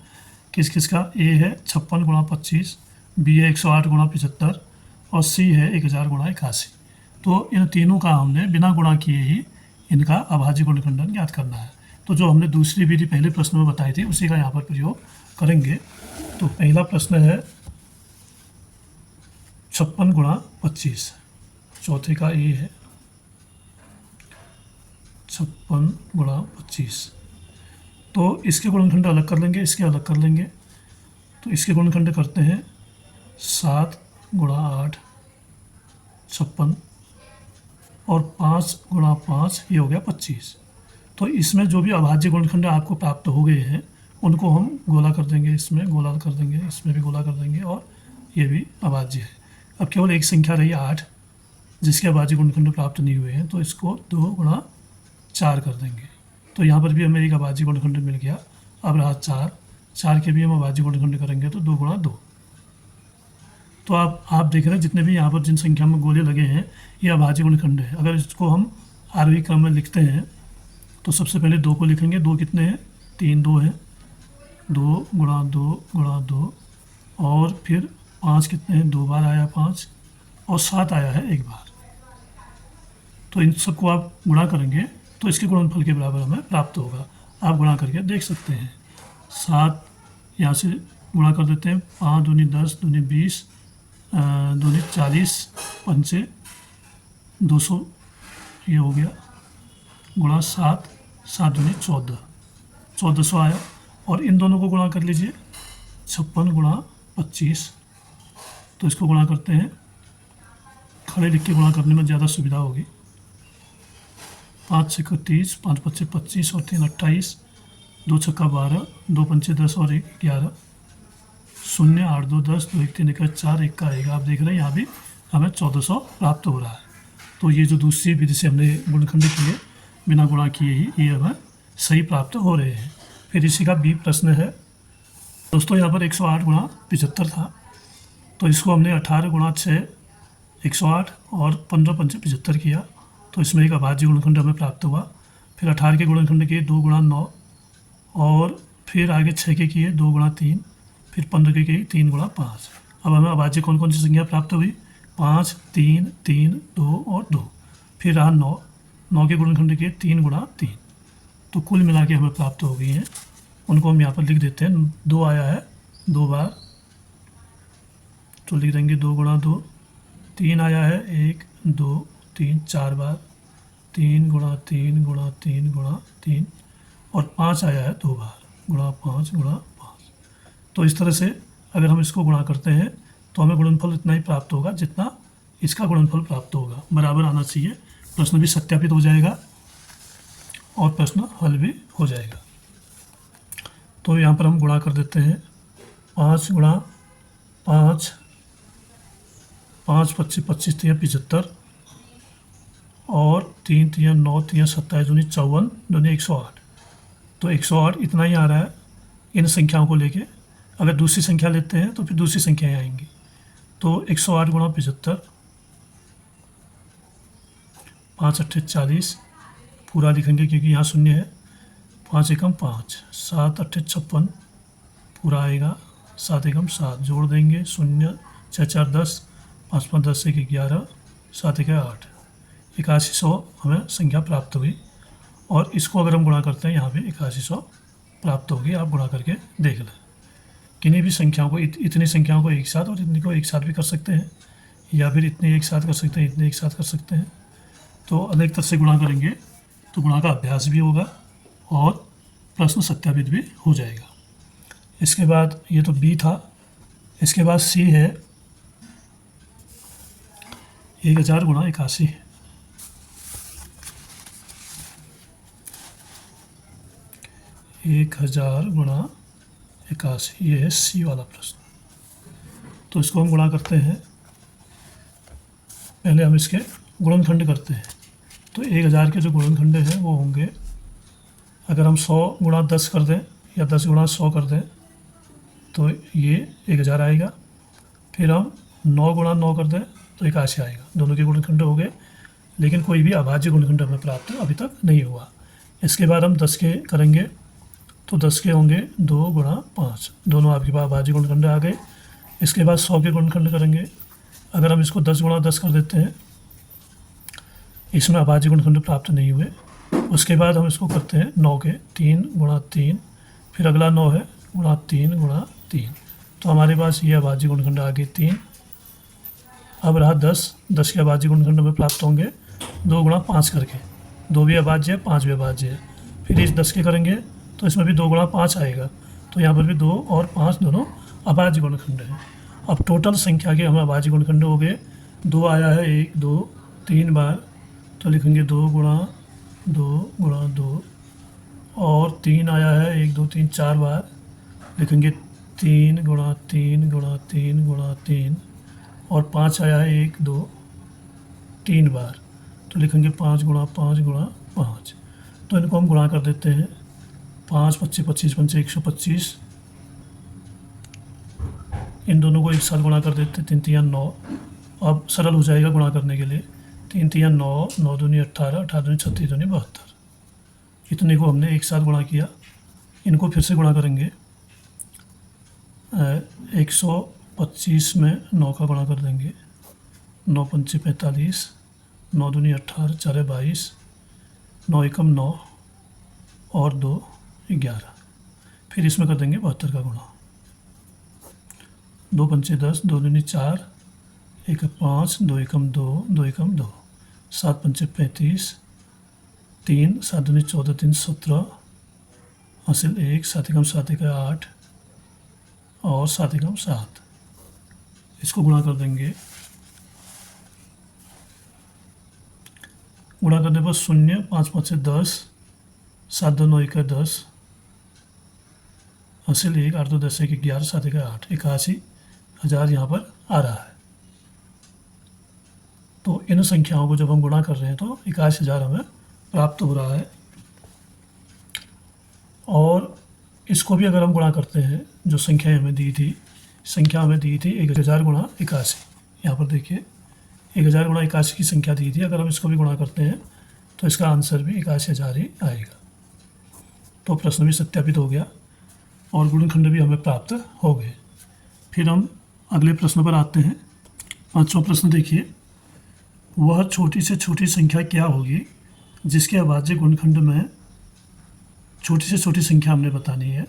किस किस का। ए है 56 गुणा 25, बी है 108 गुणा 75 और सी है 1000 गुणा 81। तो इन तीनों का हमने बिना गुणा किए ही इनका अभाज्य गुणनखंडन ज्ञात करना है। तो जो हमने दूसरी विधि पहले प्रश्न में बताई थी उसी का यहाँ पर प्रयोग करेंगे। तो पहला प्रश्न है 56 गुणा 25, चौथे का ए है 56 गुणा 25। तो इसके गुणनखंड अलग कर लेंगे, इसके अलग कर लेंगे। तो इसके गुणनखंड करते हैं 7 गुणा 8 56 और 5 गुणा 5 ये हो गया 25। तो इसमें जो भी अभाज्य गुणनखंड आपको प्राप्त हो गए हैं उनको हम गोला कर देंगे, इसमें गोला कर देंगे, इसमें भी गोला कर देंगे और ये भी अभाज्य है। अब केवल एक संख्या रही 8 जिसके अभाज्य गुणनखंड प्राप्त नहीं हुए हैं, तो इसको 2 गुणा 4 कर देंगे। तो यहाँ पर भी हमें एक अभाज्य गुणनखंड मिल गया। अब रहा 4, 4 के भी हम अभाज्य गुणनखंड करेंगे तो 2 गुणा 2। तो आप देख रहे हैं जितने भी यहाँ पर जिन संख्या में गोले लगे हैं ये अभाज्य गुणनखंड है। अगर इसको हम आरोही क्रम में लिखते हैं तो सबसे पहले 2 को लिखेंगे। 2 कितने हैं? 3 2 हैं, 2 गुणा 2 गुणा 2, और फिर 5 कितने हैं? 2 बार आया 5, और 7 आया है 1 बार। तो इन सबको आप गुणा करेंगे तो इसके गुणनफल के बराबर हमें प्राप्त होगा। आप गुणा करके देख सकते हैं। 7 यहाँ से गुणा कर देते हैं। 5 दूनी 10, दूनी 20, दूनी 40, 5 से 200, ये हो गया, गुणा 7, 7 दूनी 14, 1400 आया। और इन दोनों को गुणा कर लीजिए, 56 गुणा 25। तो इसको गुणा करते हैं, खड़े लिख के गुणा करने में ज़्यादा सुविधा होगी। 5 6 30, 5 5 25 और 3 28, 2 6 12, 2 5 10 और 1 11, 0 8 2 10, 2 1 3 1 4, 1 का आएगा। आप देख रहे हैं यहाँ भी हमें 1400 प्राप्त हो रहा है। तो ये जो दूसरी विधि से हमने गुणनखंड किए बिना गुणा किए ही ये हमें सही प्राप्त हो रहे हैं। फिर इसी का बी प्रश्न है। दोस्तों यहाँ पर 108 गुणा 75 था, तो इसको हमने 18 गुणा 6 108 और 15 पंचे 75 किया, तो इसमें एक अभाज्य गुणनखंड हमें प्राप्त हुआ। फिर 18 के गुणनखंड किए 2 गुणा 9, और फिर आगे 6 के किए 2 गुणा 3, फिर 15 के किए 3 गुणा 5। अब हमें अभाज्य कौन कौन सी संख्या प्राप्त हुई? 5 3 3 2 और 2। फिर रहा 9, 9 के गुणनखंड किए 3 गुणा 3। तो कुल मिला के हमें प्राप्त हो गई हैं। उनको हम यहाँ पर लिख देते हैं। 2 आया है 2 बार, तो लिख देंगे 2 गुणा 2। 3 आया है 1 2 3 4 बार, 3 गुणा 3 गुणा 3 गुणा 3, और 5 आया है 2 बार, गुणा 5 गुणा 5। तो इस तरह से अगर हम इसको गुणा करते हैं तो हमें गुणनफल इतना ही प्राप्त होगा जितना इसका गुणनफल प्राप्त होगा। बराबर आना चाहिए। प्रश्न भी सत्यापित हो जाएगा और प्रश्न हल भी हो जाएगा। तो यहाँ पर हम गुणा कर देते हैं। 5 गुणा 5, 5 25 25 3 75, और 3 3 9 3 27 दूनी 54, दूनी 108। तो 108 इतना ही आ रहा है इन संख्याओं को लेके। अगर दूसरी संख्या लेते हैं तो फिर दूसरी संख्याएँ आएंगी। तो 108 गुणा 75, 5 8 40, पूरा लिखेंगे क्योंकि यहाँ शून्य है। 5 एकम 5, 7 8 56, पूरा आएगा। 7 एकम 7, जोड़ देंगे 0 6 4 10, 5 5 10 1 11, 7 1 8, 8100 हमें संख्या प्राप्त हुई। और इसको अगर हम गुणा करते हैं यहाँ पे 8100 प्राप्त होगी। आप गुणा करके देख लें। किन्हीं भी संख्याओं को इतनी संख्याओं को एक साथ और इतनी को एक साथ भी कर सकते हैं, या फिर इतने एक साथ कर सकते हैं, इतने एक साथ कर सकते हैं। तो अनेक तरह से गुणा करेंगे तो गुणा का अभ्यास भी होगा और प्रश्न सत्यापित भी हो जाएगा। इसके बाद ये तो बी था। इसके बाद सी है 1000 गुणा 81। 1000 गुणा 81, ये है सी वाला प्रश्न। तो इसको हम गुणा करते हैं। पहले हम इसके गुणनखंड करते हैं। तो 1000 के जो गुणनखंड हैं वो होंगे, अगर हम 100 गुणा 10 कर दें या 10 गुणा 100 कर दें तो ये 1000 आएगा। फिर हम 9 गुणा 9 कर दें तो 81 आएगा। दोनों के गुणनखंड हो गए, लेकिन कोई भी अभाज्य गुणनखंड हमें प्राप्त अभी तक नहीं हुआ। इसके बाद हम 10 के करेंगे तो 10 के होंगे 2 गुणा 5, दोनों आपके पास अभाज्य गुणनखंड आ गए। इसके बाद 100 के गुणनखंड करेंगे। अगर हम इसको 10 गुणा 10 कर देते हैं, इसमें अभाज्य गुणनखंड प्राप्त नहीं हुए। उसके बाद हम इसको करते हैं 9 के 3 गुणा 3, फिर अगला 9 है गुणा 3 गुणा 3। तो हमारे पास ये अभाज्य गुणनखंड आ गए 3। अब रहा 10 के अभाज्य गुणनखंड हमें प्राप्त होंगे 2 गुणा 5 करके। 2 भी अभाज्य है, 5 भी अभाज्य है। फिर इस 10 के करेंगे तो इसमें भी 2 गुणा 5 आएगा। तो यहाँ पर भी 2 और 5 दोनों अभाज्य गुणनखंड हैं। अब टोटल संख्या के हमें अभाज्य गुणनखंड हो गए। 2 आया है 1 2 3 बार, तो लिखेंगे 2 गुणा 2, और 3 आया है 1 2 3 4 बार, लिखेंगे 3 गुणा 3 गुणा 3 गुणा 3, और 5 आया है 1 2 3 बार, तो लिखेंगे 5 गुणा 5 गुणा 5। तो इनको हम गुणा कर देते हैं। 5 25 25 पंचे 125, इन दोनों को एक साथ गुणा कर देते हैं। 3 3 9, अब सरल हो जाएगा गुणा करने के लिए। 3 3 9, 9 दूनी 18, 18 दूनी 36, दूनी 72। इतने को हमने एक साथ गुणा किया। इनको फिर से गुणा करेंगे। 125 में 9 का गुणा कर देंगे। 9 पंचे 45, 9 दूनी 18, 4 22, 9 एकम 9 और 2 11। फिर इसमें कर देंगे 72 का गुणा। 2 पंचे 10, 2 दूनी 4, 1 5, 2 एकम 2, 2 एकम 2, 7 पंचे 35, 3 7 दूनी 14, 3 17, हासिल 1, 7 एकम 7 1 8 और 7 एकम 7। इसको गुणा कर देंगे। गुणा करने पर 0, 5 5 से 10, 7 2 9 1 10, हासिल 1, 8 2 10 1 11, 7 1 8, 81,000 यहाँ पर आ रहा है। तो इन संख्याओं को जब हम गुणा कर रहे हैं तो 81,000 हमें प्राप्त हो रहा है। और इसको भी अगर हम गुणा करते हैं, जो संख्या हमें दी थी, 1000 गुणा 81। यहाँ पर देखिए 1000 गुणा 81 की संख्या दी थी। अगर हम इसको भी गुणा करते हैं तो इसका आंसर भी 81,000 ही आएगा। तो प्रश्न भी सत्यापित हो गया और गुणनखंड भी हमें प्राप्त हो गए। फिर हम अगले प्रश्न पर आते हैं। 5वां प्रश्न देखिए, वह छोटी से छोटी संख्या क्या होगी जिसके अभाज्य गुणनखंड में छोटी से छोटी संख्या हमने बतानी है,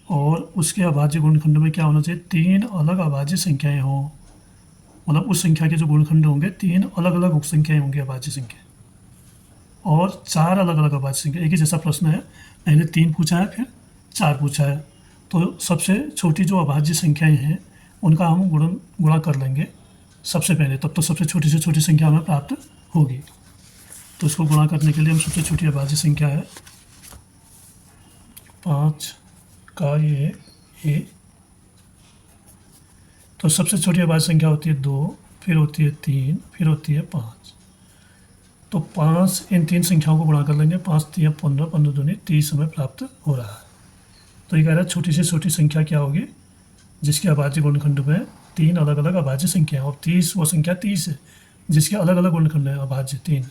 और उसके अभाज्य गुणनखंड में क्या होना चाहिए, 3 अलग अभाज्य संख्याएं हों। मतलब उस संख्या के जो गुणनखंड होंगे 3 अलग अलग संख्याएं होंगी, अभाज्य संख्या, और 4 अलग अलग अभाज्य संख्या। एक ही जैसा प्रश्न है, पहले 3 पूछा है फिर 4 पूछा है। तो सबसे छोटी जो अभाज्य संख्याएं हैं उनका हम गुणा कर लेंगे सबसे पहले, तब तो सबसे छोटी से छोटी संख्या हमें प्राप्त होगी। तो इसको गुणा करने के लिए हम सबसे छोटी अभाज्य संख्या है 5 का ये ए, तो सबसे छोटी अभाज्य संख्या होती है 2, फिर होती है 3, फिर होती है 5। तो 5 इन 3 संख्याओं को गुणा कर लेंगे। 5 3 15, 15 दूनी 30 हमें प्राप्त हो रहा है। तो ये कह रहा है छोटी से छोटी संख्या क्या होगी जिसके अभाज्य गुणनखंड में 3 अलग अलग अभाज्य संख्या है, और 30 वो संख्या 30 है जिसके अलग अलग गुणनखंड है अभाज्य 3।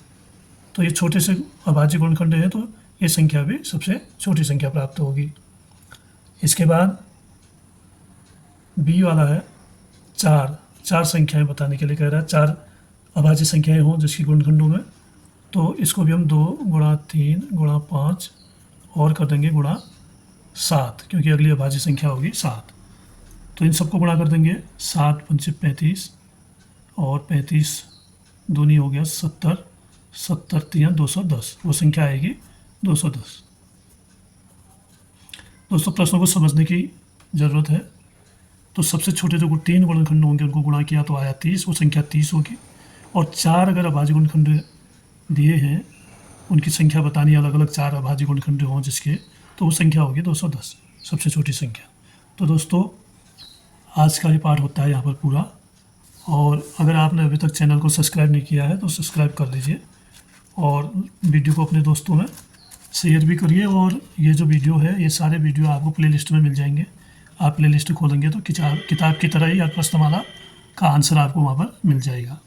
तो ये छोटे से अभाज्य गुणनखंड है, तो ये संख्या भी सबसे छोटी संख्या प्राप्त होगी। इसके बाद बी वाला है 4 संख्याएं बताने के लिए कह रहा है। 4 अभाज्य संख्याएं हों जिसकी गुणनखंडों में, तो इसको भी हम 2 गुणा 3 गुणा 5 और कर देंगे गुणा 7, क्योंकि अगली अभाज्य संख्या होगी 7। तो इन सबको गुणा कर देंगे। 7 पंचे 35 और 35 दूनी हो गया 70, 70 3 210, वो संख्या आएगी 210। दोस्तों प्रश्नों को समझने की ज़रूरत है। तो सबसे छोटे जो 3 गुणनखंड होंगे उनको गुणा किया तो आया 30, वो संख्या 30 होगी। और 4 अगर अभाज्य गुणनखंड दिए हैं, उनकी संख्या बतानी है, अलग अलग 4 अभाज्य गुणनखंड हों जिसके, तो वो संख्या होगी 210, सबसे छोटी संख्या। तो दोस्तों आज का ये पाठ होता है यहाँ पर पूरा। और अगर आपने अभी तक चैनल को सब्सक्राइब नहीं किया है तो सब्सक्राइब कर लीजिए, और वीडियो को अपने दोस्तों में शेयर भी करिए। और ये जो वीडियो है, ये सारे वीडियो आपको प्लेलिस्ट में मिल जाएंगे। आप प्लेलिस्ट खोलेंगे तो किताब की तरह ही प्रश्नमाला का आंसर आपको वहाँ पर मिल जाएगा।